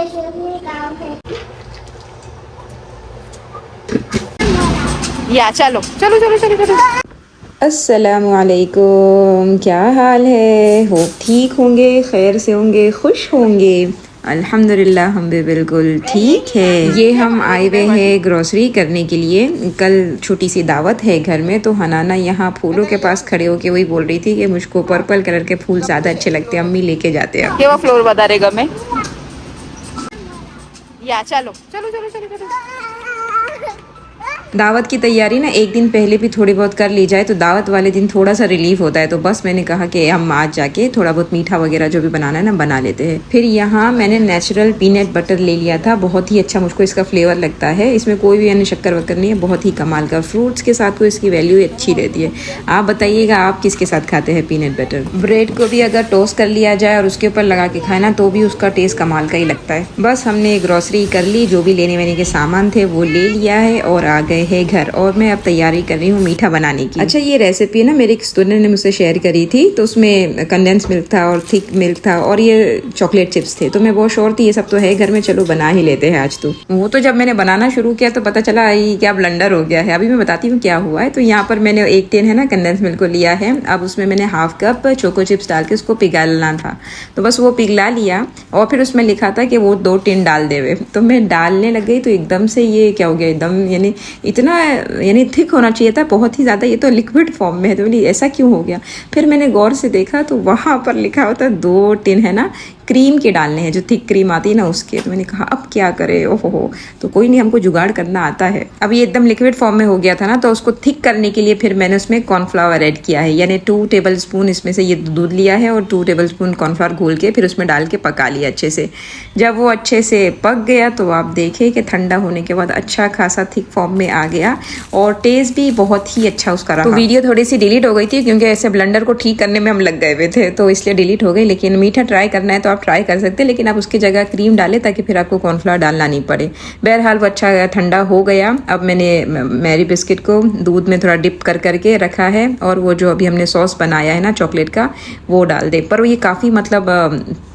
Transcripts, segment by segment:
या चलो चलो चलो चलो चलो। अस्सलामुअलैकुम, क्या हाल है? होप ठीक होंगे, खैर से होंगे, खुश होंगे। अल्हम्दुलिल्लाह हम भी बिल्कुल ठीक है। ये हम आए हुए हैं ग्रोसरी करने के लिए। कल छोटी सी दावत है घर में, तो हनाना यहाँ फूलों के पास खड़े होके वही बोल रही थी कि मुझको पर्पल कलर के फूल ज़्यादा अच्छे लगते हैं, अम्मी लेके जाते हैं। केवा फ्लोर बता रहेगा मैं। या चलो चलो चलो चलो चलो। दावत की तैयारी ना एक दिन पहले भी थोड़ी बहुत कर ली जाए तो दावत वाले दिन थोड़ा सा रिलीफ होता है। तो बस मैंने कहा कि हम आज जाके थोड़ा बहुत मीठा वगैरह जो भी बनाना है ना बना लेते हैं। फिर यहाँ मैंने नेचुरल पीनट बटर ले लिया था, बहुत ही अच्छा मुझको इसका फ्लेवर लगता है। इसमें कोई भी यानी शक्कर वक्कर नहीं है, बहुत ही कमाल का। फ्रूट्स के साथ को इसकी वैल्यू अच्छी रहती है। आप बताइएगा आप किसके साथ खाते हैं पीनट बटर। ब्रेड को भी अगर टोस्ट कर लिया जाए और उसके ऊपर लगा के खाए ना तो भी उसका टेस्ट कमाल का ही लगता है। बस हमने ग्रोसरी कर ली, जो भी लेने वेने के सामान थे वो ले लिया है और आ गए है घर। और मैं अब तैयारी कर रही हूँ मीठा बनाने की। अच्छा, ये रेसिपी ना मेरे एक स्टूडेंट ने मुझसे शेयर करी थी, तो उसमें कंडेंस मिल्क था और थिक मिल्क था और ये चॉकलेट चिप्स थे। तो मैं बहुत श्योर थी ये सब तो है घर में, चलो बना ही लेते हैं आज। तो वो तो जब मैंने बनाना शुरू किया तो पता चला ये क्या ब्लंडर हो गया है। अभी मैं बताती हूँ क्या हुआ है। तो यहाँ पर मैंने 1 टिन है ना कंडेंस मिल्क को लिया है। अब उसमें मैंने हाफ कप चोको चिप्स डाल के उसको पिघालना था। तो बस वो पिघला लिया और फिर उसमें लिखा था कि वो 2 टिन डाल देवे। तो मैं डालने लग गई तो एकदम से ये क्या हो गया, एकदम यानी इतना यानी थिक होना चाहिए था, बहुत ही ज़्यादा। ये तो लिक्विड फॉर्म में है, तो बोली ऐसा क्यों हो गया। फिर मैंने गौर से देखा तो वहाँ पर लिखा होता 2 टिन है ना क्रीम के डालने हैं, जो थिक क्रीम आती है ना उसके। तो मैंने कहा अब क्या करे, ओहो। तो कोई नहीं, हमको जुगाड़ करना आता है। अब ये एकदम लिक्विड फॉर्म में हो गया था ना, तो उसको थिक करने के लिए फिर मैंने उसमें कॉर्नफ्लावर ऐड किया है। यानी 2 टेबल स्पून इसमें से ये दूध लिया है और 2 टेबल स्पून कॉर्नफ्लावर घोल के फिर उसमें डाल के पका लिया अच्छे से। जब वो अच्छे से पक गया तो आप देखें कि ठंडा होने के बाद अच्छा खासा थिक फॉर्म में आ गया और टेस्ट भी बहुत ही अच्छा उसका रहा। तो वीडियो थोड़ी सी डिलीट हो गई थी क्योंकि ऐसे ब्लेंडर को ठीक करने में हम लग गए हुए थे, तो इसलिए डिलीट हो गई। लेकिन मीठा ट्राई करना है तो आप ट्राई कर सकते हैं, लेकिन आप उसकी जगह क्रीम डालें ताकि फिर आपको कॉर्नफ्लावर डालना नहीं पड़े। बहरहाल वो अच्छा ठंडा हो गया। अब मैंने मैरी बिस्किट को दूध में थोड़ा डिप कर करके रखा है और वो जो अभी हमने सॉस बनाया है ना चॉकलेट का वो डाल दे। पर ये काफ़ी मतलब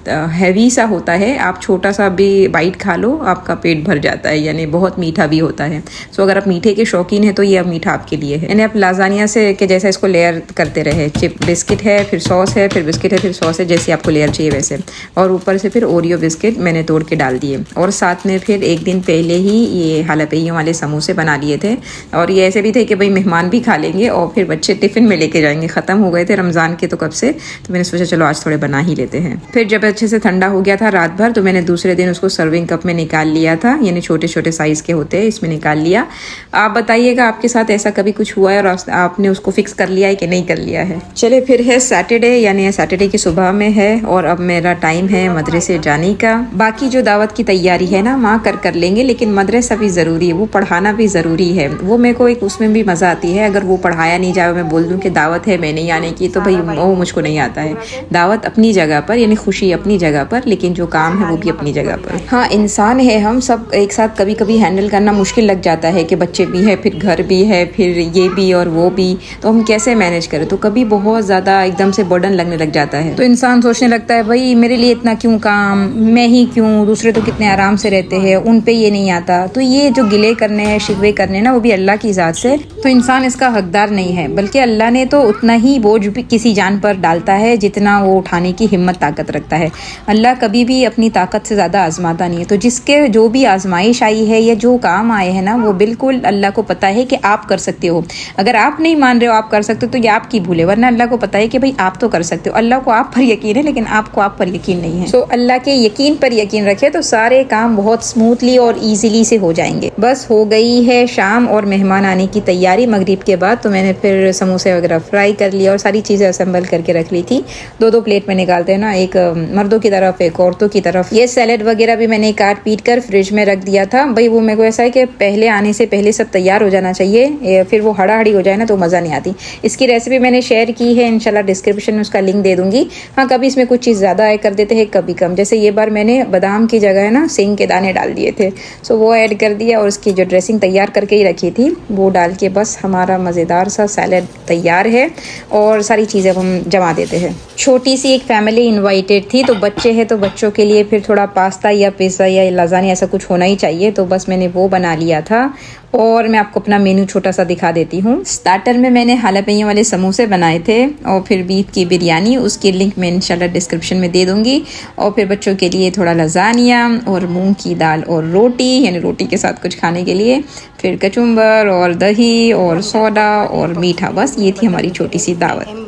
हैवी सा होता है। आप छोटा सा भी बाइट खा लो आपका पेट भर जाता है, यानी बहुत मीठा भी होता है। सो अगर आप मीठे के शौकीन हैं तो ये अब मीठा आपके लिए है। यानी आप लाजानिया से के जैसा इसको लेयर करते रहे। चिप बिस्किट है, फिर सॉस है, फिर बिस्किट है, फिर सॉस है, जैसे आपको लेयर चाहिए वैसे। और ऊपर से फिर ओरियो बिस्किट मैंने तोड़ के डाल दिए। और साथ में फिर 1 दिन पहले ही ये हालापेइयों वाले समोसे बना लिए थे। और ये ऐसे भी थे कि भाई मेहमान भी खा लेंगे और फिर बच्चे टिफ़िन में लेके जाएंगे। ख़त्म हो गए थे रमज़ान के तो कब से, तो मैंने सोचा चलो आज थोड़े बना ही लेते हैं। फिर जब अच्छे से ठंडा हो गया था रात भर, तो मैंने दूसरे दिन उसको सर्विंग कप में निकाल लिया था। यानी छोटे छोटे साइज़ के होते हैं, इसमें निकाल लिया। आप बताइएगा आपके साथ ऐसा कभी कुछ हुआ है और आपने उसको फिक्स कर लिया है कि नहीं कर लिया है। चले फिर है सैटरडे, यानी सैटरडे की सुबह में है और अब मेरा टाइम है मदरसे जाने का। बाकी जो दावत की तैयारी है ना माँ कर लेंगे, लेकिन मदरसा भी ज़रूरी है, वो पढ़ाना भी ज़रूरी है। वो मेरे को एक उसमें भी मज़ा आती है। अगर वो पढ़ाया नहीं जाए, मैं बोल दूँ कि दावत है मैं नहीं आने की, तो भाई वो मुझको नहीं आता है। दावत अपनी जगह पर, यानी खुशी अपनी जगह पर, लेकिन जो काम है वो भी अपनी जगह पर। हाँ, इंसान है हम सब एक साथ, कभी कभी हैंडल करना मुश्किल लग जाता है कि बच्चे भी है, फिर घर भी है, फिर ये भी और वो भी, तो हम कैसे मैनेज करें। तो कभी बहुत ज़्यादा एकदम से बर्डन लगने लग जाता है, तो इंसान सोचने लगता है भाई मेरे लिए इतना क्यों काम, मैं ही क्यों, दूसरे तो कितने आराम से रहते हैं, उन पे ये नहीं आता। तो ये जो गिले करने हैं, शिकवे करने ना, वो भी अल्लाह की ज़ात से, तो इंसान इसका हकदार नहीं है। बल्कि अल्लाह ने तो उतना ही बोझ भी किसी जान पर डालता है जितना वो उठाने की हिम्मत ताकत रखता है। अल्लाह कभी भी अपनी ताकत से ज़्यादा आजमाता नहीं है। तो जिसके जो भी आजमाइश आई है या जो काम आए हैं ना, वो बिल्कुल अल्लाह को पता है कि आप कर सकते हो। अगर आप नहीं मान रहे हो आप कर सकते हो तो ये आपकी भूल है, वरना अल्लाह को पता है कि भाई आप तो कर सकते हो। अल्लाह को आप पर यकीन है, लेकिन आपको आप पर यकीन नहीं है। सो अल्लाह के यकीन पर यकीन रखे तो सारे काम बहुत स्मूथली और ईजिली से हो जाएंगे। बस हो गई है शाम और मेहमान आने की तैयारी मगरिब के बाद। तो मैंने फिर समोसे वगैरह फ्राई कर लिया और सारी चीज़ें असेंबल करके रख ली थी। 2-2 प्लेट में निकालते हैं ना, एक मर्दों की तरफ एक औरतों की तरफ। ये सैलेड वगैरह भी मैंने काट पीट कर फ्रिज में रख दिया था। भाई वो मेरे को ऐसा है कि पहले आने से पहले सब तैयार हो जाना चाहिए, फिर वो हड़ाहड़ी हो जाए ना तो मज़ा नहीं आती। इसकी रेसिपी मैंने शेयर की है, इंशाल्लाह डिस्क्रिप्शन में उसका लिंक दे दूंगी। हाँ, कभी इसमें कुछ चीज़ ज़्यादा ऐड कर देती देते हैं, कभी कम। जैसे ये बार मैंने बादाम की जगह है ना सेंग के दाने डाल दिए थे, सो वो ऐड कर दिया और उसकी जो ड्रेसिंग तैयार करके ही रखी थी वो डाल के बस हमारा मज़ेदार सा सैलेड तैयार है। और सारी चीज़ें अब हम जमा देते हैं। छोटी सी एक फैमिली इनवाइटेड थी, तो बच्चे हैं तो बच्चों के लिए फिर थोड़ा पास्ता या पिज़्ज़ा या लाज़ानी ऐसा कुछ होना ही चाहिए, तो बस मैंने वो बना लिया था। और मैं आपको अपना मेनू छोटा सा दिखा देती हूँ। स्टार्टर में मैंने हालापिनो वाले समोसे बनाए थे और फिर बीफ की बिरयानी, उसकी लिंक मैं इंशाल्लाह डिस्क्रिप्शन में दे दूँगी। और फिर बच्चों के लिए थोड़ा लजानिया और मूंग की दाल और रोटी, यानी रोटी के साथ कुछ खाने के लिए, फिर कचुम्बर और दही और सोडा और मीठा। बस ये थी हमारी छोटी सी दावत।